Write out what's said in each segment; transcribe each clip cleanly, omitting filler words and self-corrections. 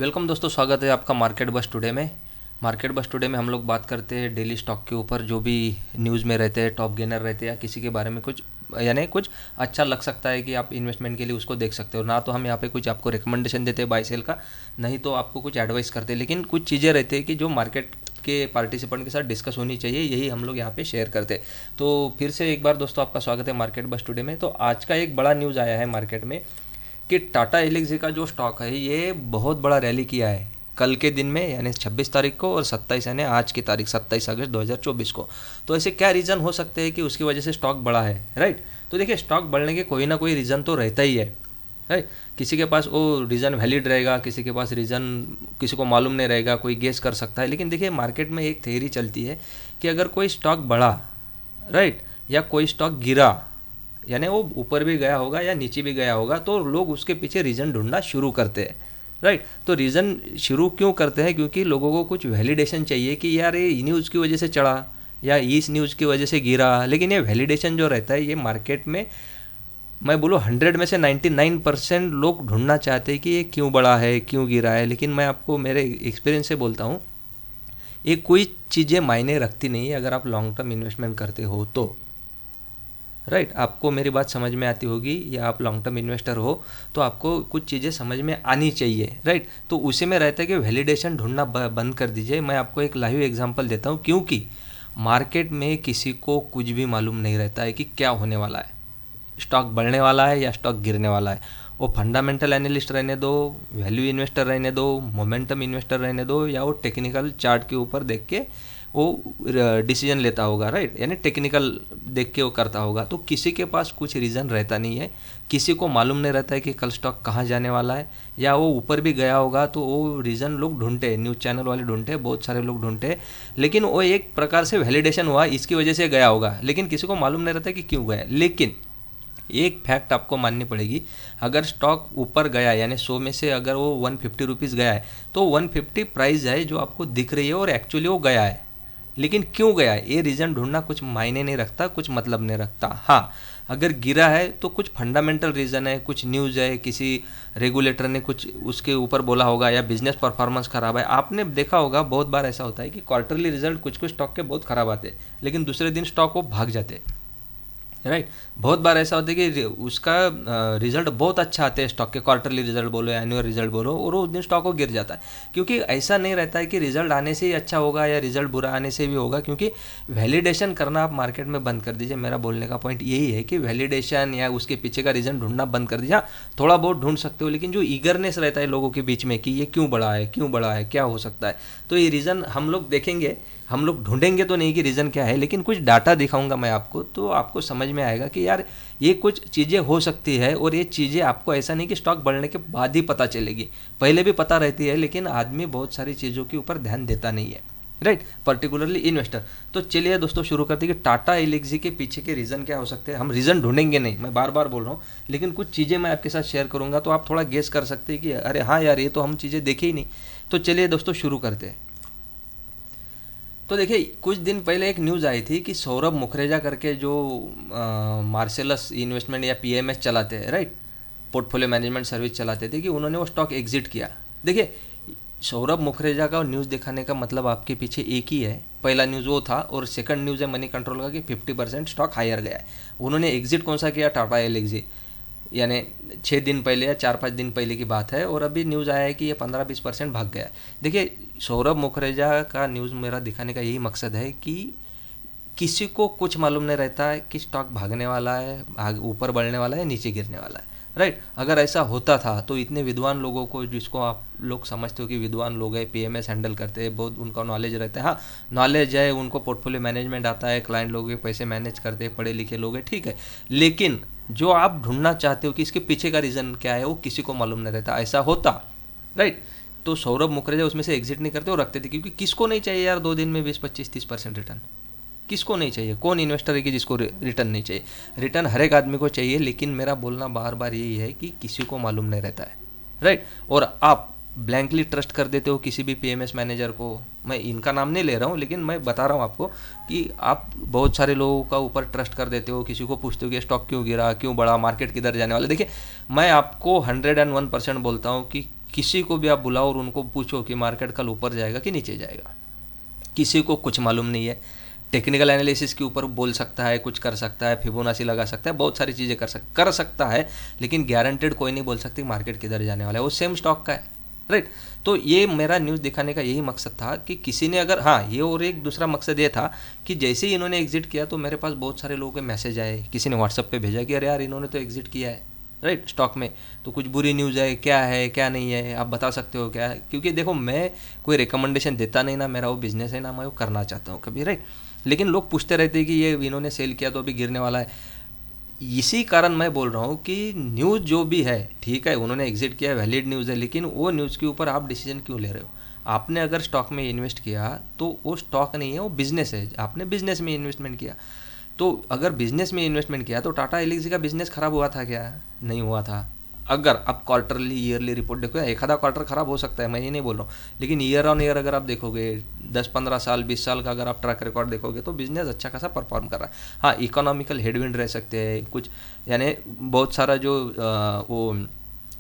Welcome दोस्तों, स्वागत है आपका मार्केट बस टुडे में। मार्केट बस टुडे में हम लोग बात करते हैं डेली स्टॉक के ऊपर, जो भी न्यूज़ में रहते हैं, टॉप गेनर रहते हैं या किसी के बारे में कुछ यानी कुछ अच्छा लग सकता है कि आप इन्वेस्टमेंट के लिए उसको देख सकते हो। ना तो हम यहाँ पे कुछ आपको रिकमेंडेशन देते हैं बाय सेल का, नहीं तो आपको कुछ एडवाइस करते हैं, लेकिन कुछ चीज़ें रहती है कि जो मार्केट के पार्टिसिपेंट के साथ डिस्कस होनी चाहिए, यही हम लोग यहाँ पे शेयर करते हैं। तो फिर से एक बार दोस्तों आपका स्वागत है मार्केट बस टुडे में। तो आज का एक बड़ा न्यूज़ आया है मार्केट में कि टाटा एल्क्सी का जो स्टॉक है ये बहुत बड़ा रैली किया है कल के दिन में, यानी 26 तारीख को, और 27 यानी आज की तारीख 27 अगस्त 2024 को। तो ऐसे क्या रीज़न हो सकते हैं कि उसकी वजह से स्टॉक बढ़ा है, राइट। तो देखिए, स्टॉक बढ़ने के कोई ना कोई रीज़न तो रहता ही है, राइट। किसी के पास वो रीज़न वैलिड रहेगा, किसी के पास रीज़न किसी को मालूम नहीं रहेगा, कोई गेस कर सकता है। लेकिन देखिए, मार्केट में एक थ्योरी चलती है कि अगर कोई स्टॉक बढ़ा, राइट, या कोई स्टॉक गिरा, यानी वो ऊपर भी गया होगा या नीचे भी गया होगा, तो लोग उसके पीछे रीज़न ढूंढना शुरू करते हैं, राइट। तो रीज़न शुरू क्यों करते हैं? क्योंकि लोगों को कुछ वैलिडेशन चाहिए कि यार ये न्यूज़ की वजह से चढ़ा या इस न्यूज़ की वजह से गिरा। लेकिन ये वैलिडेशन जो रहता है, ये मार्केट में मैं बोलूँ 100 में से 99% लोग ढूंढना चाहते हैं कि ये क्यों बढ़ा है, क्यों गिरा है। लेकिन मैं आपको मेरे एक्सपीरियंस से बोलता हूँ, ये कोई चीज़ें मायने रखती नहीं है अगर आप लॉन्ग टर्म इन्वेस्टमेंट करते हो तो, राइट। आपको मेरी बात समझ में आती होगी, या आप लॉन्ग टर्म इन्वेस्टर हो तो आपको कुछ चीज़ें समझ में आनी चाहिए, राइट। तो उसी में रहता है कि वैलिडेशन ढूंढना बंद कर दीजिए। मैं आपको एक लाइव एग्जांपल देता हूँ, क्योंकि मार्केट में किसी को कुछ भी मालूम नहीं रहता है कि क्या होने वाला है, स्टॉक बढ़ने वाला है या स्टॉक गिरने वाला है। वो फंडामेंटल एनालिस्ट रहने दो, वैल्यू इन्वेस्टर रहने दो, मोमेंटम इन्वेस्टर रहने दो, या वो टेक्निकल चार्ट के ऊपर देख के वो डिसीजन लेता होगा, राइट, यानी टेक्निकल देख के वो करता होगा। तो किसी के पास कुछ रीज़न रहता नहीं है, किसी को मालूम नहीं रहता है कि कल स्टॉक कहाँ जाने वाला है, या वो ऊपर भी गया होगा तो वो रीज़न लोग ढूंढते हैं, न्यूज़ चैनल वाले ढूंढते हैं, बहुत सारे लोग ढूंढते हैं। लेकिन वो एक प्रकार से वैलिडेशन हुआ, इसकी वजह से गया होगा, लेकिन किसी को मालूम नहीं रहता कि क्यों गया। लेकिन एक फैक्ट आपको माननी पड़ेगी, अगर स्टॉक ऊपर गया, यानी 100 में से अगर वो 150 रुपीज़ गया है, तो 150 प्राइस है जो आपको दिख रही है और एक्चुअली वो गया है। लेकिन क्यों गया है, ये रीज़न ढूंढना कुछ मायने नहीं रखता, कुछ मतलब नहीं रखता। हाँ, अगर गिरा है तो कुछ फंडामेंटल रीज़न है, कुछ न्यूज़ है, किसी रेगुलेटर ने कुछ उसके ऊपर बोला होगा, या बिजनेस परफॉर्मेंस खराब है। आपने देखा होगा बहुत बार ऐसा होता है कि क्वार्टरली रिजल्ट कुछ कुछ स्टॉक के बहुत खराब आते हैं, लेकिन दूसरे दिन स्टॉक वो भाग जाते, राइट। बहुत बार ऐसा होता है कि उसका रिजल्ट बहुत अच्छा आते हैं स्टॉक के, क्वार्टरली रिजल्ट बोलो, एनुअल रिजल्ट बोलो, और उस दिन स्टॉक को गिर जाता है। क्योंकि ऐसा नहीं रहता है कि रिजल्ट आने से ही अच्छा होगा या रिजल्ट बुरा आने से भी होगा, क्योंकि वैलिडेशन करना आप मार्केट में बंद कर दीजिए। मेरा बोलने का पॉइंट यही है कि वैलिडेशन या उसके पीछे का रीज़न ढूंढना बंद कर दीजिए। थोड़ा बहुत ढूंढ सकते हो, लेकिन जो ईगरनेस रहता है लोगों के बीच में कि ये क्यों बढ़ा है, क्यों बढ़ा है, क्या हो सकता है, तो ये रीज़न हम लोग देखेंगे, हम लोग ढूंढेंगे तो नहीं कि रीज़न क्या है, लेकिन कुछ डाटा दिखाऊंगा मैं आपको, तो आपको समझ में आएगा कि यार ये कुछ चीज़ें हो सकती है। और ये चीज़ें आपको ऐसा नहीं कि स्टॉक बढ़ने के बाद ही पता चलेगी, पहले भी पता रहती है, लेकिन आदमी बहुत सारी चीज़ों के ऊपर ध्यान देता नहीं है, राइट, पर्टिकुलरली इन्वेस्टर। तो चलिए दोस्तों शुरू करते हैं कि टाटा एल्क्सी के पीछे के रीज़न क्या हो सकते हैं। हम रीज़न ढूंढेंगे नहीं, मैं बार बार बोल रहा हूँ, लेकिन कुछ चीज़ें मैं आपके साथ शेयर करूँगा, तो आप थोड़ा गेस कर सकते हैं कि अरे हाँ यार, ये तो हम चीज़ें देखे ही नहीं। तो चलिए दोस्तों शुरू करते हैं। तो देखिए, कुछ दिन पहले एक न्यूज़ आई थी कि सौरभ मुखरेजा करके जो मार्सेलस इन्वेस्टमेंट या पीएमएस चलाते हैं, राइट, पोर्टफोलियो मैनेजमेंट सर्विस चलाते थे, कि उन्होंने वो स्टॉक एग्जिट किया। देखिए, सौरभ मुखरेजा का न्यूज़ दिखाने का मतलब आपके पीछे एक ही है। पहला न्यूज़ वो था, और सेकंड न्यूज़ है मनी कंट्रोल का कि 50% स्टॉक हायर गया है। उन्होंने एग्जिट कौन सा किया? टाटा एल्क्सी, यानी 6 दिन पहले या 4-5 दिन पहले की बात है, और अभी न्यूज़ आया है कि ये 15-20% भाग गया है। देखिए, सौरभ मुखरेजा का न्यूज़ मेरा दिखाने का यही मकसद है कि किसी को कुछ मालूम नहीं रहता है कि स्टॉक भागने वाला है, ऊपर बढ़ने वाला है, नीचे गिरने वाला है, राइट। अगर ऐसा होता था तो इतने विद्वान लोगों को, जिसको आप लोग समझते हो कि विद्वान लोग हैं, पीएमएस हैंडल करते हैं, बहुत उनका नॉलेज रहता है, हाँ नॉलेज है, उनको पोर्टफोलियो मैनेजमेंट आता है, क्लाइंट लोग पैसे मैनेज करते हैं, पढ़े लिखे लोग हैं, ठीक है। लेकिन जो आप ढूंढना चाहते हो कि इसके पीछे का रीज़न क्या है, वो किसी को मालूम नहीं रहता। ऐसा होता, राइट, तो सौरभ मुखरेजा उसमें से एग्जिट नहीं करते और रखते थे, क्योंकि किसको नहीं चाहिए यार 2 दिन में 20-25-30% रिटर्न, किसको नहीं चाहिए? कौन इन्वेस्टर है कि जिसको रिटर्न नहीं चाहिए? रिटर्न हर एक आदमी को चाहिए, लेकिन मेरा बोलना बार बार यही है कि किसी को मालूम नहीं रहता है, राइट। और आप ब्लैंकली ट्रस्ट कर देते हो किसी भी पीएमएस मैनेजर को। मैं इनका नाम नहीं ले रहा हूँ, लेकिन मैं बता रहा हूँ आपको कि आप बहुत सारे लोगों का ऊपर ट्रस्ट कर देते हो, किसी को पूछते हो कि स्टॉक क्यों गिरा, क्यों बढ़ा, मार्केट किधर जाने वाला। देखिए, मैं आपको 101% बोलता हूँ कि किसी को भी आप बुलाओ और उनको पूछो कि मार्केट कल ऊपर जाएगा कि नीचे जाएगा, किसी को कुछ मालूम नहीं है। टेक्निकल एनालिसिस के ऊपर बोल सकता है, कुछ कर सकता है, फिबोनाची लगा सकता है, बहुत सारी चीज़ें कर सकता है, लेकिन गारंटेड कोई नहीं बोल सकती मार्केट किधर जाने वाला है, वो सेम स्टॉक का है, राइट। तो ये मेरा न्यूज़ दिखाने का यही मकसद था कि किसी ने अगर, हाँ ये और एक दूसरा मकसद ये था कि जैसे ही इन्होंने एग्जिट किया तो मेरे पास बहुत सारे लोगों के मैसेज आए, किसी ने व्हाट्सअप पे भेजा कि अरे यार इन्होंने तो एग्जिट किया है, राइट, स्टॉक में, तो कुछ बुरी न्यूज़ है क्या नहीं है, आप बता सकते हो क्या? क्योंकि देखो मैं कोई रिकमेंडेशन देता नहीं ना, मेरा वो बिजनेस है ना मैं वो करना चाहता हूँ कभी, राइट। लेकिन लोग पूछते रहते हैं कि ये इन्होंने सेल किया तो अभी गिरने वाला है। इसी कारण मैं बोल रहा हूँ कि न्यूज़ जो भी है, ठीक है उन्होंने एग्जिट किया, वैलिड न्यूज़ है, लेकिन वो न्यूज़ के ऊपर आप डिसीजन क्यों ले रहे हो? आपने अगर स्टॉक में इन्वेस्ट किया तो वो स्टॉक नहीं है, वो बिजनेस है, आपने बिजनेस में इन्वेस्टमेंट किया। तो अगर बिजनेस में इन्वेस्टमेंट किया तो टाटा एल्क्सी का बिजनेस खराब हुआ था क्या? नहीं हुआ था। अगर आप क्वार्टरली ईयरली रिपोर्ट देखो, एक आधा क्वार्टर खराब हो सकता है, मैं ये नहीं बोल रहा हूँ, लेकिन ईयर ऑन ईयर अगर आप देखोगे 10-15 साल 20 साल का अगर आप ट्रैक रिकॉर्ड देखोगे तो बिजनेस अच्छा खासा परफॉर्म कर रहा है। हाँ इकोनॉमिकल हेडविंड रह सकते हैं कुछ, यानी बहुत सारा जो वो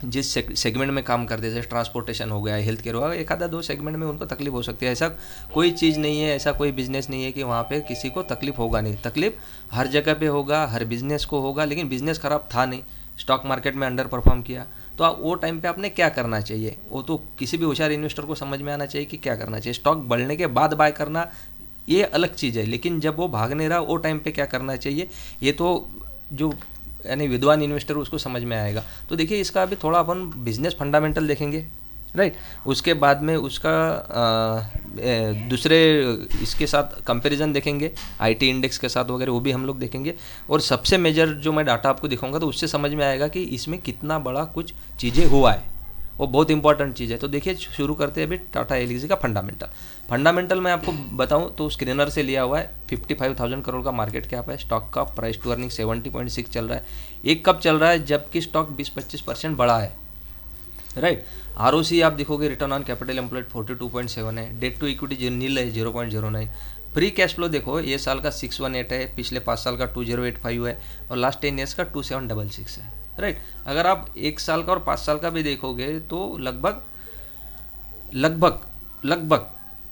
जिस सेगमेंट में काम करते हैं जैसे ट्रांसपोर्टेशन हो गया, हेल्थ केयर हो गया, एक आधा दो सेगमेंट में उनको तकलीफ हो सकती है। ऐसा कोई चीज़ नहीं है, ऐसा कोई बिजनेस नहीं है कि वहाँ पे किसी को तकलीफ होगा नहीं, तकलीफ हर जगह पे होगा, हर बिजनेस को होगा, लेकिन बिजनेस खराब था नहीं, स्टॉक मार्केट में अंडर परफॉर्म किया, तो आप वो टाइम पे आपने क्या करना चाहिए, वो तो किसी भी होशियार इन्वेस्टर को समझ में आना चाहिए कि क्या करना चाहिए। स्टॉक बढ़ने के बाद बाय करना ये अलग चीज़ है, लेकिन जब वो भाग नहीं रहा वो टाइम पे क्या करना चाहिए, ये तो जो यानी विद्वान इन्वेस्टर उसको समझ में आएगा। तो देखिए इसका अभी थोड़ा अपन बिजनेस फंडामेंटल देखेंगे, राइट। उसके बाद में उसका दूसरे इसके साथ कंपैरिजन देखेंगे आईटी इंडेक्स के साथ वगैरह, वो भी हम लोग देखेंगे। और सबसे मेजर जो मैं डाटा आपको दिखाऊंगा तो उससे समझ में आएगा कि इसमें कितना बड़ा कुछ चीज़ें हुआ है, वो बहुत इंपॉर्टेंट चीज़ है। तो देखिए शुरू करते हैं अभी टाटा एल्क्सी का फंडामेंटल मैं आपको बताऊं तो स्क्रीनर से लिया हुआ है। 55,000 करोड़ का मार्केट कैप है, स्टॉक का प्राइस टू अर्निंग 70.6 चल रहा है। एक कब चल रहा है जबकि स्टॉक 20-25% बढ़ा है, राइट। आरओसी आप देखोगे रिटर्न ऑन कैपिटल एम्प्लॉयड 42.7 है, डेट टू इक्विटी नील है 0.09। फ्री कैश फ्लो देखो ये साल का 618 है, पिछले 5 साल का 2085 है और लास्ट 10 ईयर्स का 2766 है, राइट। अगर आप 1 साल का और 5 साल का भी देखोगे तो लगभग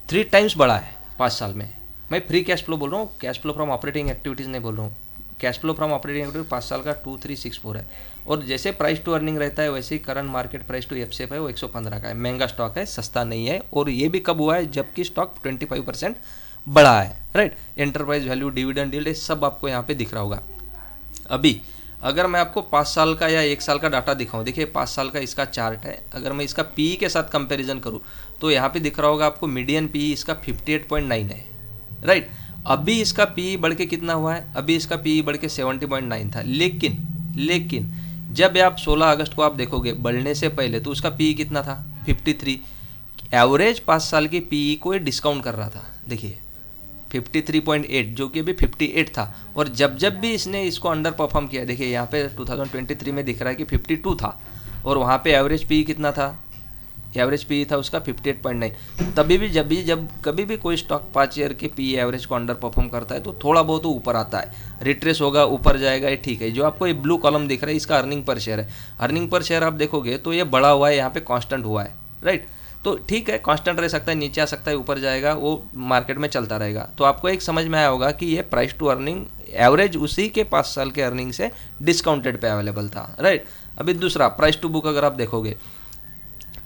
3 टाइम्स बढ़ा है 5 साल में। मैं फ्री कैश फ्लो बोल रहा हूँ, cash flow from operating activities नहीं बोल रहा हूँ। Cash flow from operating activity 5 साल का 2364 है, और जैसे प्राइस टू अर्निंग रहता है वैसे ही current market price to FCF है वो 115 का है। महंगा स्टॉक है, सस्ता नहीं है, और ये भी कब हुआ है जबकि स्टॉक 25% बढ़ा है, right. Enterprise value, dividend yield, सब आपको यहाँ पे दिख रहा होगा। अभी अगर मैं आपको 5 साल का या 1 साल का डाटा दिखाऊं, देखिए 5 साल का इसका चार्ट है, अगर मैं इसका पीई के साथ कंपैरिजन करूं तो यहाँ पे दिख रहा होगा आपको मीडियन पीई इसका 58.9 है, राइट। अभी इसका पीई बढ़ के कितना हुआ है, अभी इसका पीई बढ़ के 70.9 था, लेकिन जब आप 16 अगस्त को आप देखोगे बढ़ने से पहले तो उसका पीई कितना था 53। एवरेज 5 साल की पीई को ये डिस्काउंट कर रहा था, देखिए 53.8 जो कि अभी 58 था, और जब भी इसने इसको अंडर परफॉर्म किया, देखिए यहाँ पे 2023 में दिख रहा है कि 52 था, और वहाँ पे एवरेज पी कितना था, एवरेज पी था उसका 58.9। तभी भी जब कभी भी कोई स्टॉक 5 ईयर के पी एवरेज को अंडर परफॉर्म करता है तो थोड़ा बहुत तो ऊपर आता है, रिट्रेस होगा, ऊपर जाएगा, ये ठीक है। जो आपको ये ब्लू कॉलम दिख रहा है इसका अर्निंग पर शेयर है, अर्निंग पर शेयर आप देखोगे तो ये बढ़ा हुआ है, यहाँ पे कांस्टेंट हुआ है, राइट। तो ठीक है, कांस्टेंट रह सकता है, नीचे आ सकता है, ऊपर जाएगा, वो मार्केट में चलता रहेगा। तो आपको एक समझ में आया होगा कि ये प्राइस टू अर्निंग एवरेज उसी के 5 साल के अर्निंग से डिस्काउंटेड पे अवेलेबल था, राइट। अभी दूसरा प्राइस टू बुक अगर आप देखोगे,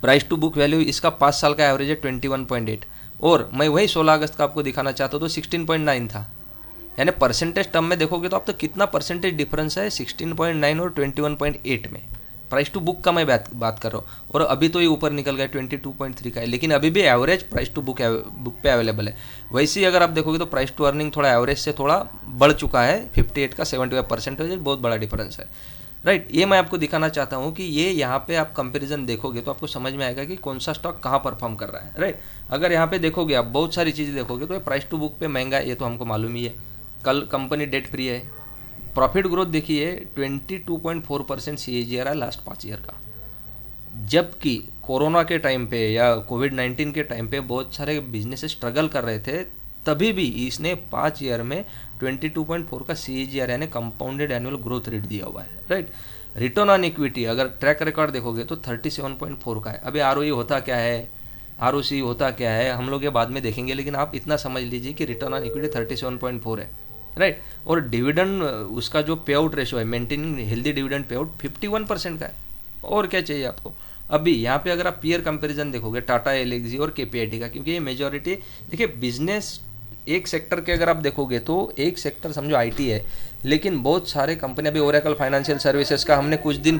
प्राइस टू बुक वैल्यू इसका 5 साल का एवरेज है 21.8, और मैं वही 16 अगस्त का आपको दिखाना चाहता हूँ तो 16.9 था। यानी परसेंटेज टर्म में देखोगे तो आप तो कितना परसेंटेज डिफरेंस है 16.9 और 21.8 में, प्राइस टू बुक का मैं बात कर रहा हूँ। और अभी तो ये ऊपर निकल गया 22.3 का है, लेकिन अभी भी एवरेज प्राइस टू बुक पे अवेलेबल है। वैसे ही अगर आप देखोगे तो प्राइस टू अर्निंग थोड़ा एवरेज से थोड़ा बढ़ चुका है, 58 का 75%, बहुत बड़ा डिफरेंस है, राइट। ये मैं आपको दिखाना चाहता हूँ कि ये यहाँ पे आप कंपैरिजन देखोगे तो आपको समझ में आएगा कि कौन सा स्टॉक कहाँ परफॉर्म कर रहा है, राइट। अगर यहाँ पे देखोगे आप बहुत सारी चीज़ें देखोगे तो प्राइस टू बुक पे महंगा है, ये तो हमको मालूम ही है। कल कंपनी डेट फ्री है, प्रॉफिट ग्रोथ देखिए 22.4% CAGR है लास्ट 5 ईयर का, जबकि कोरोना के टाइम पे या कोविड-19 के टाइम पे बहुत सारे बिजनेस स्ट्रगल कर रहे थे, तभी भी इसने 5 ईयर में 22.4 का CAGR यानी कंपाउंडेड एनुअल ग्रोथ रेट दिया हुआ है, राइट। रिटर्न ऑन इक्विटी अगर ट्रैक रिकॉर्ड देखोगे तो 37.4 का है। अभी आरओई होता क्या है, आरओसी होता क्या है, हम लोग ये बाद में देखेंगे, लेकिन आप इतना समझ लीजिए कि रिटर्न ऑन इक्विटी 37.4 है, राइट। और डिविडेंड उसका जो पे आउट रेशो है, maintaining healthy dividend pay out 51% का है। और क्या चाहिए आपको। अभी यहाँ पे अगर आप पीयर कंपैरिजन देखोगे टाटा एलएक्सजी और केपीआईटी का, क्योंकि ये मेजॉरिटी देखिए बिजनेस एक सेक्टर के अगर आप देखोगे तो एक सेक्टर समझो आईटी है, लेकिन बहुत सारे कंपनी, अभी ओरेकल फाइनेंशियल सर्विसेज का हमने कुछ दिन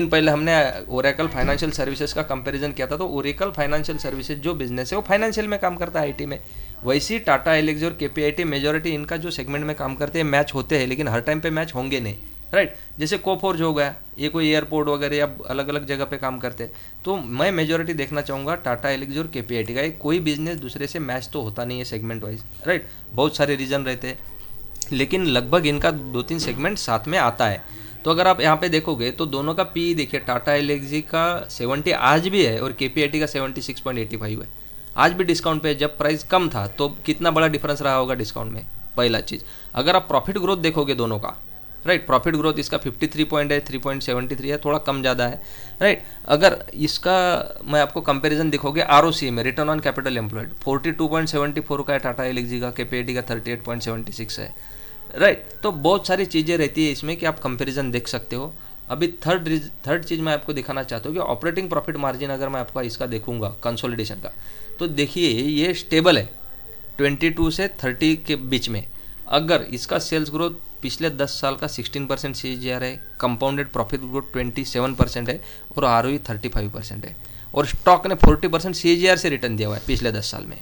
पहले हमने ओरेकल फाइनेंशियल सर्विसेज का कंपैरिजन किया था। तो ओरेकल फाइनेंशियल सर्विसेज जो बिजनेस है वो फाइनेंशियल में काम करता है आईटी में, वैसे ही टाटा एलएक्सजी और केपीआईटी मेजॉरिटी इनका जो सेगमेंट में काम करते हैं मैच होते हैं, लेकिन हर टाइम पे मैच होंगे नहीं, राइट। जैसे कोफोर्ज हो गया, ये कोई एयरपोर्ट वगैरह या अलग अलग जगह पे काम करते हैं, तो मैं मेजॉरिटी देखना चाहूँगा टाटा एलएक्सजी और केपीआईटी का। कोई बिजनेस दूसरे से मैच तो होता नहीं है सेगमेंट वाइज, राइट। बहुत सारे रीजन रहते हैं, लेकिन लगभग इनका 2-3 सेगमेंट साथ में आता है। तो अगर आप यहाँ पे देखोगे तो दोनों का पी देखिए, टाटा एलएक्सजी का 70 आज भी है और केपीआईटी का 76.85 है। आज भी डिस्काउंट पे, जब प्राइस कम था तो कितना बड़ा डिफरेंस रहा होगा डिस्काउंट में, पहला चीज। अगर आप प्रॉफिट ग्रोथ देखोगे दोनों का, राइट, प्रॉफिट ग्रोथ इसका 53 पॉइंट है, 3.73 है, थोड़ा कम ज़्यादा है, राइट। अगर इसका मैं आपको कंपैरिजन दिखोगे आरओसी में, रिटर्न ऑन कैपिटल एम्प्लॉयड 42.74 का है टाटा एलएक्सजी का, केपीआईटी का 38.76 है, राइट। तो बहुत सारी चीज़ें रहती है इसमें कि आप कंपैरिजन देख सकते हो। अभी थर्ड चीज़ मैं आपको दिखाना चाहता हूँ कि ऑपरेटिंग प्रॉफिट मार्जिन अगर मैं आपका इसका देखूंगा कंसोलिडेशन का, तो देखिए ये स्टेबल है 22 से 30 के बीच में। अगर इसका सेल्स ग्रोथ पिछले 10 साल का 16% CAGR है, कंपाउंडेड प्रॉफिट ग्रोथ 27% है और आरओई 35% है, और स्टॉक ने 40% CAGR से रिटर्न दिया हुआ है पिछले 10 साल में,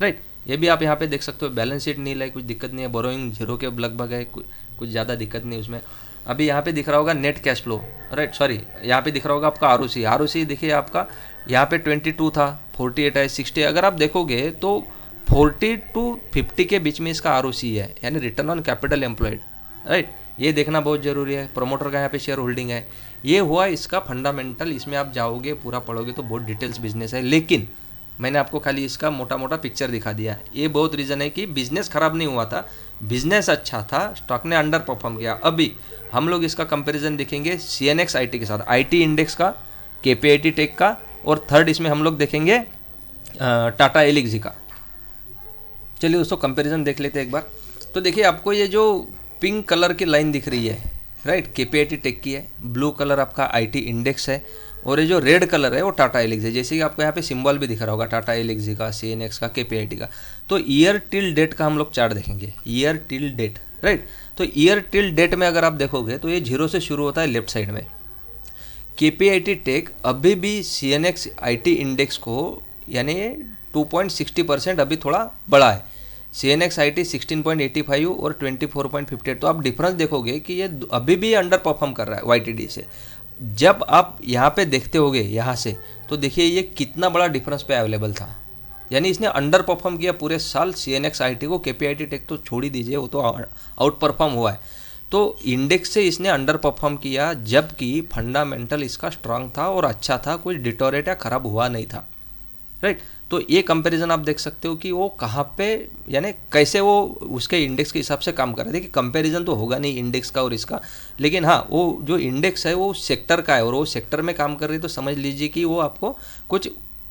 राइट। ये भी आप यहाँ पे देख सकते हो। बैलेंस शीट नील है, कुछ दिक्कत नहीं है, बोरोइंग जीरो के लगभग है, कुछ ज़्यादा दिक्कत नहीं उसमें। अभी यहाँ पे दिख रहा होगा net cash flow, right, sorry, यहाँ पे दिख रहा होगा आपका आरओसी देखिए आपका यहाँ पे 22 था, 48 है, 60। अगर आप देखोगे तो 40 to 50 के बीच में इसका आरओसी है, यानी return on capital employed, right. ये देखना बहुत जरूरी है। प्रमोटर का यहाँ पे शेयर होल्डिंग है, ये हुआ इसका फंडामेंटल। इसमें आप जाओगे पूरा पढ़ोगे तो बहुत डिटेल्स बिजनेस है, लेकिन मैंने आपको खाली इसका मोटा मोटा पिक्चर दिखा दिया। ये बहुत रीज़न है कि बिजनेस खराब नहीं हुआ था, बिजनेस अच्छा था, स्टॉक ने अंडर परफॉर्म किया। अभी हम लोग इसका कंपैरिजन देखेंगे CNX IT के साथ, IT इंडेक्स का, केपीआईटी टेक का, और थर्ड इसमें हम लोग देखेंगे टाटा एलएक्सजी का। चलिए उसको कंपैरिजन देख लेते हैं एक बार। तो देखिए आपको ये जो पिंक कलर की लाइन दिख रही है, राइट, केपीआईटी टेक की है, ब्लू कलर आपका IT इंडेक्स है, और ये जो रेड कलर है वो टाटा एलएक्सजी है। जैसे कि आपको यहाँ पे सिंबल भी दिख रहा होगा टाटा एलएक्सजी का, CNX का, केपीआईटी का। तो ईयर टिल डेट का हम लोग चार्ट देखेंगे, ईयर टिल डेट, राइट। तो ईयर टिल डेट में अगर आप देखोगे तो ये 0 से शुरू होता है लेफ्ट साइड में। केपीआईटी टेक अभी भी CNX IT इंडेक्स को, यानी 2.60% अभी थोड़ा बड़ा है। CNX IT 16.85 और 24.58। तो आप डिफरेंस देखोगे कि ये अभी भी अंडर परफॉर्म कर रहा है YTD से। जब आप यहाँ पे देखते होगे यहाँ से, तो देखिए ये कितना बड़ा डिफरेंस पे अवेलेबल था, यानी इसने अंडर परफॉर्म किया पूरे साल CNX IT को। केपीआईटी टेक तो छोड़ ही दीजिए, वो तो आउट परफॉर्म हुआ है। तो इंडेक्स से इसने अंडर परफॉर्म किया, जबकि फंडामेंटल इसका स्ट्रांग था और अच्छा था, कोई डिटोरेट या खराब हुआ नहीं था, राइट। तो ये कंपैरिजन आप देख सकते हो कि वो कहाँ पे, यानी कैसे वो उसके इंडेक्स के हिसाब से काम कर रहे थे। कि कंपैरिजन तो होगा नहीं इंडेक्स का और इसका, लेकिन हाँ वो जो इंडेक्स है वो सेक्टर का है और वो सेक्टर में काम कर रही है, तो समझ लीजिए कि वो आपको कुछ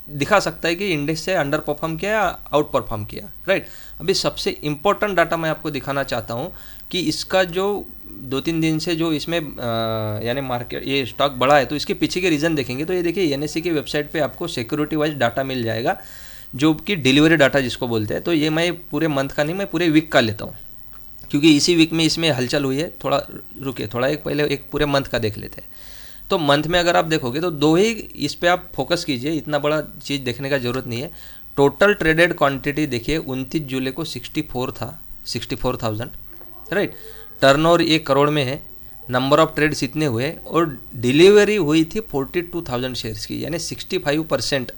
दिखा सकता है कि इंडेक्स से अंडर परफॉर्म किया या आउट परफॉर्म किया, राइट। अभी सबसे इंपॉर्टेंट डाटा मैं आपको दिखाना चाहता हूँ कि इसका जो 2-3 दिन से जो इसमें यानी मार्केट ये स्टॉक बढ़ा है, तो इसके पीछे के रीज़न देखेंगे तो ये देखिए NSE की वेबसाइट पे आपको सिक्योरिटी वाइज डाटा मिल जाएगा, जो कि डिलीवरी डाटा जिसको बोलते हैं। तो ये मैं पूरे मंथ का नहीं, मैं पूरे वीक का लेता हूँ, क्योंकि इसी वीक में इसमें हलचल हुई है। थोड़ा रुकिए, थोड़ा पहले एक पूरे मंथ का देख लेते हैं। तो मंथ में अगर आप देखोगे तो 2 ही इस पर आप फोकस कीजिए, इतना बड़ा चीज़ देखने का जरूरत नहीं है। टोटल ट्रेडेड क्वांटिटी देखिए 29 जुलाई को 64 था, 64,000, राइट। टर्नओवर 1 करोड़ में है, नंबर ऑफ ट्रेड्स इतने हुए, और डिलीवरी हुई थी 42,000 शेयर्स की, यानी 65%,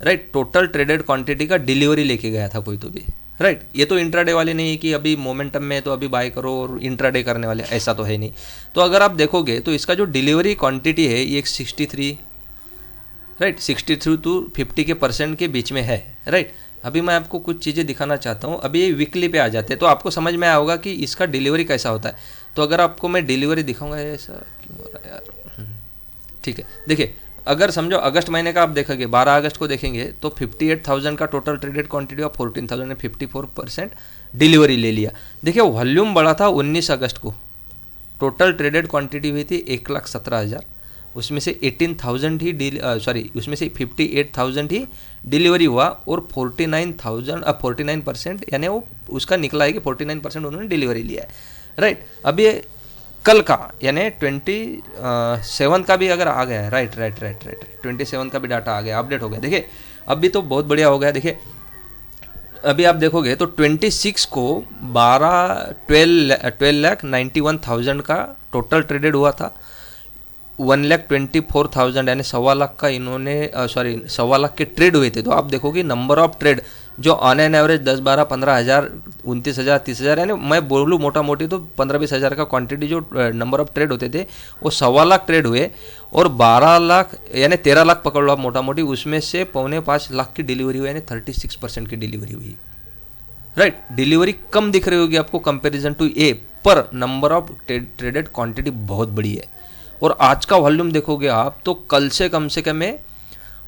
राइट। टोटल ट्रेडेड क्वांटिटी का डिलीवरी लेके गया था कोई तो भी, राइट। ये तो इंट्राडे वाले नहीं है कि अभी मोमेंटम में है तो अभी बाय करो और इंट्राडे करने वाले, ऐसा तो है नहीं। तो अगर आप देखोगे तो इसका जो डिलीवरी क्वांटिटी है ये 63, राइट, 63 to 50% के बीच में है, राइट। अभी मैं आपको कुछ चीज़ें दिखाना चाहता हूँ। अभी ये वीकली पे आ जाते हैं तो आपको समझ में आया होगा कि इसका डिलीवरी कैसा होता है। तो अगर आपको मैं डिलीवरी दिखाऊंगा, ऐसा क्यों हो रहा है यार, ठीक है। देखिए अगर समझो अगस्त महीने का आप देखेंगे, 12 अगस्त को देखेंगे तो 58,000 का टोटल ट्रेडेड क्वांटिटी और 14,000 ने 54% डिलीवरी ले लिया। देखिए वॉल्यूम बढ़ा था 19 अगस्त को, टोटल ट्रेडेड क्वांटिटी हुई थी 1,17,000, उसमें से 18,000 ही उसमें से 58,000 ही डिलीवरी हुआ और 49% यानी वो उसका निकला है कि 49% उन्होंने डिलीवरी लिया है, राइट। अब ये कल का यानी 27 का भी अगर आ गया है, राइट 27 का भी डाटा आ गया, अपडेट हो गया। देखिए अभी तो बहुत बढ़िया हो गया। देखिए अभी आप देखोगे तो 26 को 12,91,000 का टोटल ट्रेडेड हुआ था, 1,24,000 यानी 1,25,00,000 का इन्होंने 1,25,00,000 के ट्रेड हुए थे। तो आप देखोगे नंबर ऑफ ट्रेड जो ऑन एन एवरेज 10, 12, 15,000, 29,000, 30,000 यानी मैं बोलूँ मोटा मोटी तो 15-20,000 का क्वांटिटी जो नंबर ऑफ ट्रेड होते थे वो 1,25,00,000 ट्रेड हुए और 12,00,000 यानी 13,00,000 पकड़ लो आप मोटा मोटी, उसमें से 4.25 की डिलीवरी हुई यानी 36% की डिलीवरी हुई, राइट। डिलीवरी कम दिख रही होगी आपको कंपेरिजन टू ए, पर नंबर ऑफ ट्रेडेड क्वांटिटी बहुत बड़ी है। और आज का वॉल्यूम देखोगे आप तो कल से कम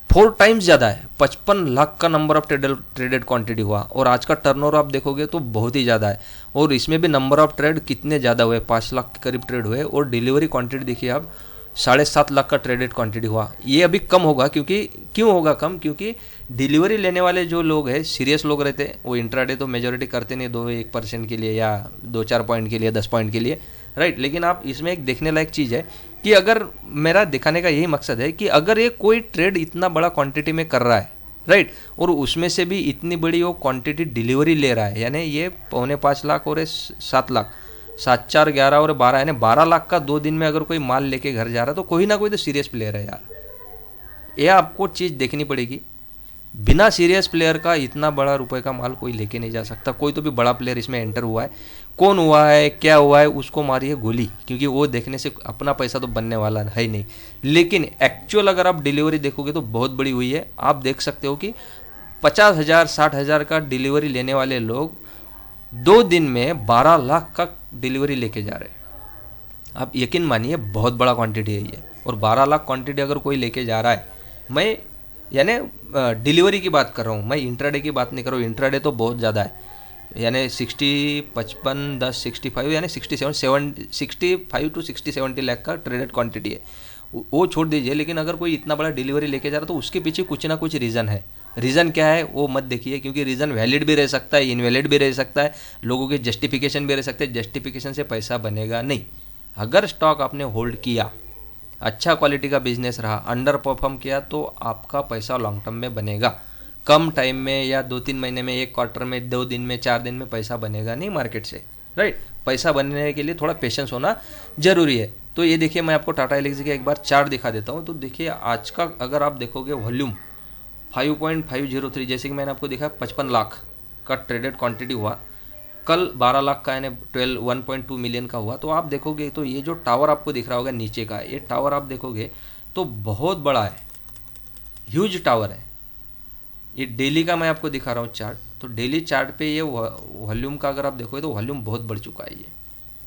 4 टाइम्स ज़्यादा है, 55,00,000 का नंबर ऑफ ट्रेडेड क्वांटिटी हुआ और आज का टर्नओवर आप देखोगे तो बहुत ही ज़्यादा है। और इसमें भी नंबर ऑफ ट्रेड कितने ज़्यादा हुए, 5,00,000 के करीब ट्रेड हुए और डिलीवरी क्वांटिटी देखिए आप 7,50,000 का ट्रेडेड क्वांटिटी हुआ। ये अभी कम होगा क्यों होगा कम, क्योंकि डिलीवरी लेने वाले जो लोग हैं सीरियस लोग रहते हैं, वो इंट्राडे तो मेजोरिटी करते नहीं 2-1% के लिए या 2-4 पॉइंट के लिए, 10 पॉइंट के लिए, राइट। लेकिन आप इसमें एक देखने लायक चीज़ है कि अगर मेरा दिखाने का यही मकसद है कि अगर ये कोई ट्रेड इतना बड़ा क्वांटिटी में कर रहा है, राइट, और उसमें से भी इतनी बड़ी वो क्वांटिटी डिलीवरी ले रहा है, यानी ये 4.25 और 7,00,000, 7, 4, 11 और 12 यानी 12,00,000 का 2 दिन में अगर कोई माल लेके घर जा रहा है तो कोई ना कोई तो सीरियस प्लेयर है यार। ये आपको चीज़ देखनी पड़ेगी। बिना सीरियस प्लेयर का इतना बड़ा रुपए का माल कोई लेके नहीं जा सकता। कोई तो भी बड़ा प्लेयर इसमें एंटर हुआ है, कौन हुआ है क्या हुआ है उसको मारिए गोली, क्योंकि वो देखने से अपना पैसा तो बनने वाला है ही नहीं। लेकिन एक्चुअल अगर आप डिलीवरी देखोगे तो बहुत बड़ी हुई है। आप देख सकते हो कि 50,000 60,000 का डिलीवरी लेने वाले लोग 2 दिन में 12,00,000 का डिलीवरी लेके जा रहे हैं। आप यकीन मानिए बहुत बड़ा क्वांटिटी है ये। और 12,00,000 क्वांटिटी अगर कोई लेके जा रहा है, मैं यानी डिलीवरी की बात कर रहा हूँ, मैं इंट्राडे की बात नहीं कर रहा हूँ। इंट्राडे तो बहुत ज़्यादा है, यानी 60, 55, 10, 65 यानी 65 to 60-70 लाख का ट्रेडेड क्वांटिटी है। वो छोड़ दीजिए, लेकिन अगर कोई इतना बड़ा डिलीवरी लेके जा रहा है तो उसके पीछे कुछ ना कुछ रीज़न है। रीज़न क्या है वो मत देखिए, क्योंकि रीज़न वैलिड भी रह सकता है, इनवैलिड भी रह सकता है, लोगों के जस्टिफिकेशन भी रह सकते हैं। जस्टिफिकेशन से पैसा बनेगा नहीं। अगर स्टॉक आपने होल्ड किया, अच्छा क्वालिटी का बिजनेस रहा, अंडर परफॉर्म किया, तो आपका पैसा लॉन्ग टर्म में बनेगा। कम टाइम में या 2-3 महीने में, 1 क्वार्टर में, 2 दिन में, 4 दिन में पैसा बनेगा नहीं मार्केट से, राइट। पैसा बनने के लिए थोड़ा पेशेंस होना जरूरी है। तो ये देखिए मैं आपको टाटा एलेक्सी का एक बार चार्ट दिखा देता हूँ। तो देखिए आज का अगर आप देखोगे वॉल्यूम 5.503, जैसे कि मैंने आपको दिखा 55 लाख का ट्रेडेड क्वांटिटी हुआ, कल 12,00,000 का यानी 1.2 मिलियन का हुआ। तो आप देखोगे तो ये जो टावर आपको दिख रहा होगा नीचे का, ये टावर आप देखोगे तो बहुत बड़ा है, ह्यूज टावर है। ये डेली का मैं आपको दिखा रहा हूँ चार्ट। तो डेली चार्ट पे ये वॉल्यूम का अगर आप देखोगे तो वॉल्यूम बहुत बढ़ चुका है ये,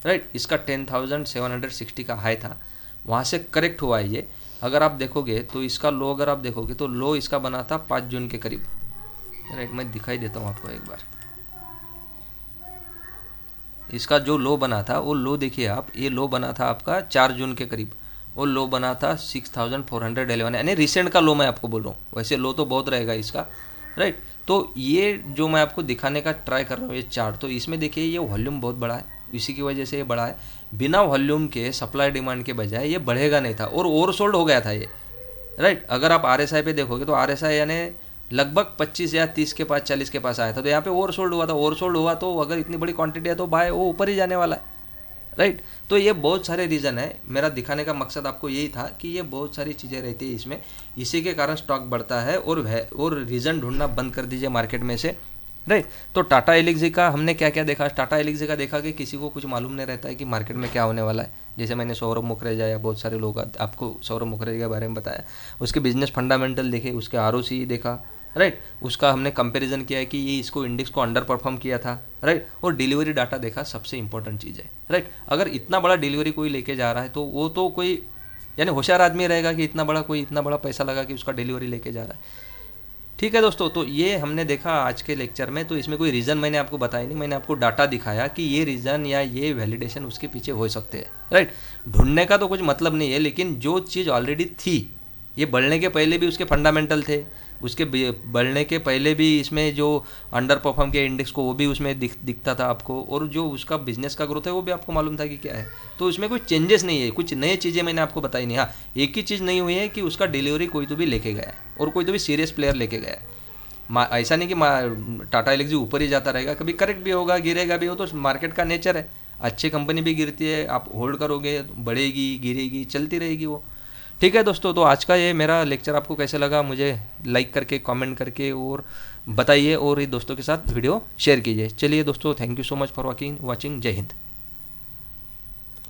राइट। इसका 10,760 का हाई था, वहाँ से करेक्ट हुआ है ये। अगर आप देखोगे तो इसका लो अगर आप देखोगे तो लो इसका बना था 5 जून के करीब, राइट। मैं दिखाई देता हूँ आपको एक बार। इसका जो लो बना था वो लो देखिए आप, ये लो बना था आपका 4 जून के करीब, वो लो बना था 6,411, यानी रिसेंट का लो मैं आपको बोल रहा हूँ। वैसे लो तो बहुत रहेगा इसका, राइट। तो ये जो मैं आपको दिखाने का ट्राई कर रहा हूँ ये चार्ट, तो इसमें देखिए ये वॉल्यूम बहुत बड़ा है, इसी की वजह से ये बड़ा है। बिना वॉल्यूम के सप्लाई डिमांड के बजाय ये बढ़ेगा नहीं था और ओवरसोल्ड हो गया था ये, राइट। अगर आप RSI पे देखोगे तो RSI यानी लगभग 25 या 30 के पास, 40 के पास आया था। तो यहाँ पे ओवरसोल्ड हुआ था। ओवरसोल्ड हुआ तो अगर इतनी बड़ी क्वांटिटी है तो बाय वो ऊपर ही जाने वाला है, राइट। तो ये बहुत सारे रीज़न है। मेरा दिखाने का मकसद आपको यही था कि ये बहुत सारी चीज़ें रहती है इसमें, इसी के कारण स्टॉक बढ़ता है। और रीज़न ढूंढना बंद कर दीजिए मार्केट में से, राइट। तो टाटा एलेक्सी का हमने क्या क्या देखा। टाटा एलेक्सी का देखा कि किसी को कुछ मालूम नहीं रहता है कि मार्केट में क्या होने वाला है। जैसे मैंने सौरभ मुखरेजा या बहुत सारे लोग आपको सौरभ मुखरेजा के बारे में बताया, उसके बिजनेस फंडामेंटल देखे, उसके ROC देखा, राइट। उसका हमने कंपैरिजन किया है कि ये इसको इंडेक्स को अंडर परफॉर्म किया था, राइट। और डिलीवरी डाटा देखा, सबसे इंपॉर्टेंट चीज़ है, राइट। अगर इतना बड़ा डिलीवरी कोई लेके जा रहा है तो वो तो कोई यानी होशियार आदमी रहेगा कि इतना बड़ा पैसा लगा कि उसका डिलीवरी लेके जा रहा है। ठीक है दोस्तों, तो ये हमने देखा आज के लेक्चर में। तो इसमें कोई रीज़न मैंने आपको बताया नहीं, मैंने आपको डाटा दिखाया कि ये रीज़न या ये वैलिडेशन उसके पीछे हो सकते हैं, राइट। ढूंढने का तो कुछ मतलब नहीं है, लेकिन जो चीज़ ऑलरेडी थी, ये बढ़ने के पहले भी उसके फंडामेंटल थे, उसके बढ़ने के पहले भी इसमें जो अंडर परफॉर्म किया इंडेक्स को वो भी उसमें दिखता था आपको, और जो उसका बिजनेस का ग्रोथ है वो भी आपको मालूम था कि क्या है। तो इसमें कोई चेंजेस नहीं है, कुछ नई चीज़ें मैंने आपको बताई नहीं। हाँ, एक ही चीज़ नहीं हुई है कि उसका डिलीवरी कोई तो भी लेके गया है, और कोई तो भी सीरियस प्लेयर लेके गया है। ऐसा नहीं कि टाटा एलेक्सी ऊपर ही जाता रहेगा, कभी करेक्ट भी होगा, गिरेगा भी, हो तो मार्केट का नेचर है। अच्छी कंपनी भी गिरती है, आप होल्ड करोगे, बढ़ेगी, गिरेगी, चलती रहेगी वो। ठीक है दोस्तों, तो आज का ये मेरा लेक्चर आपको कैसे लगा मुझे लाइक करके, कमेंट करके और बताइए, और ये दोस्तों के साथ वीडियो शेयर कीजिए। चलिए दोस्तों, thank you so much for watching. जय हिंद।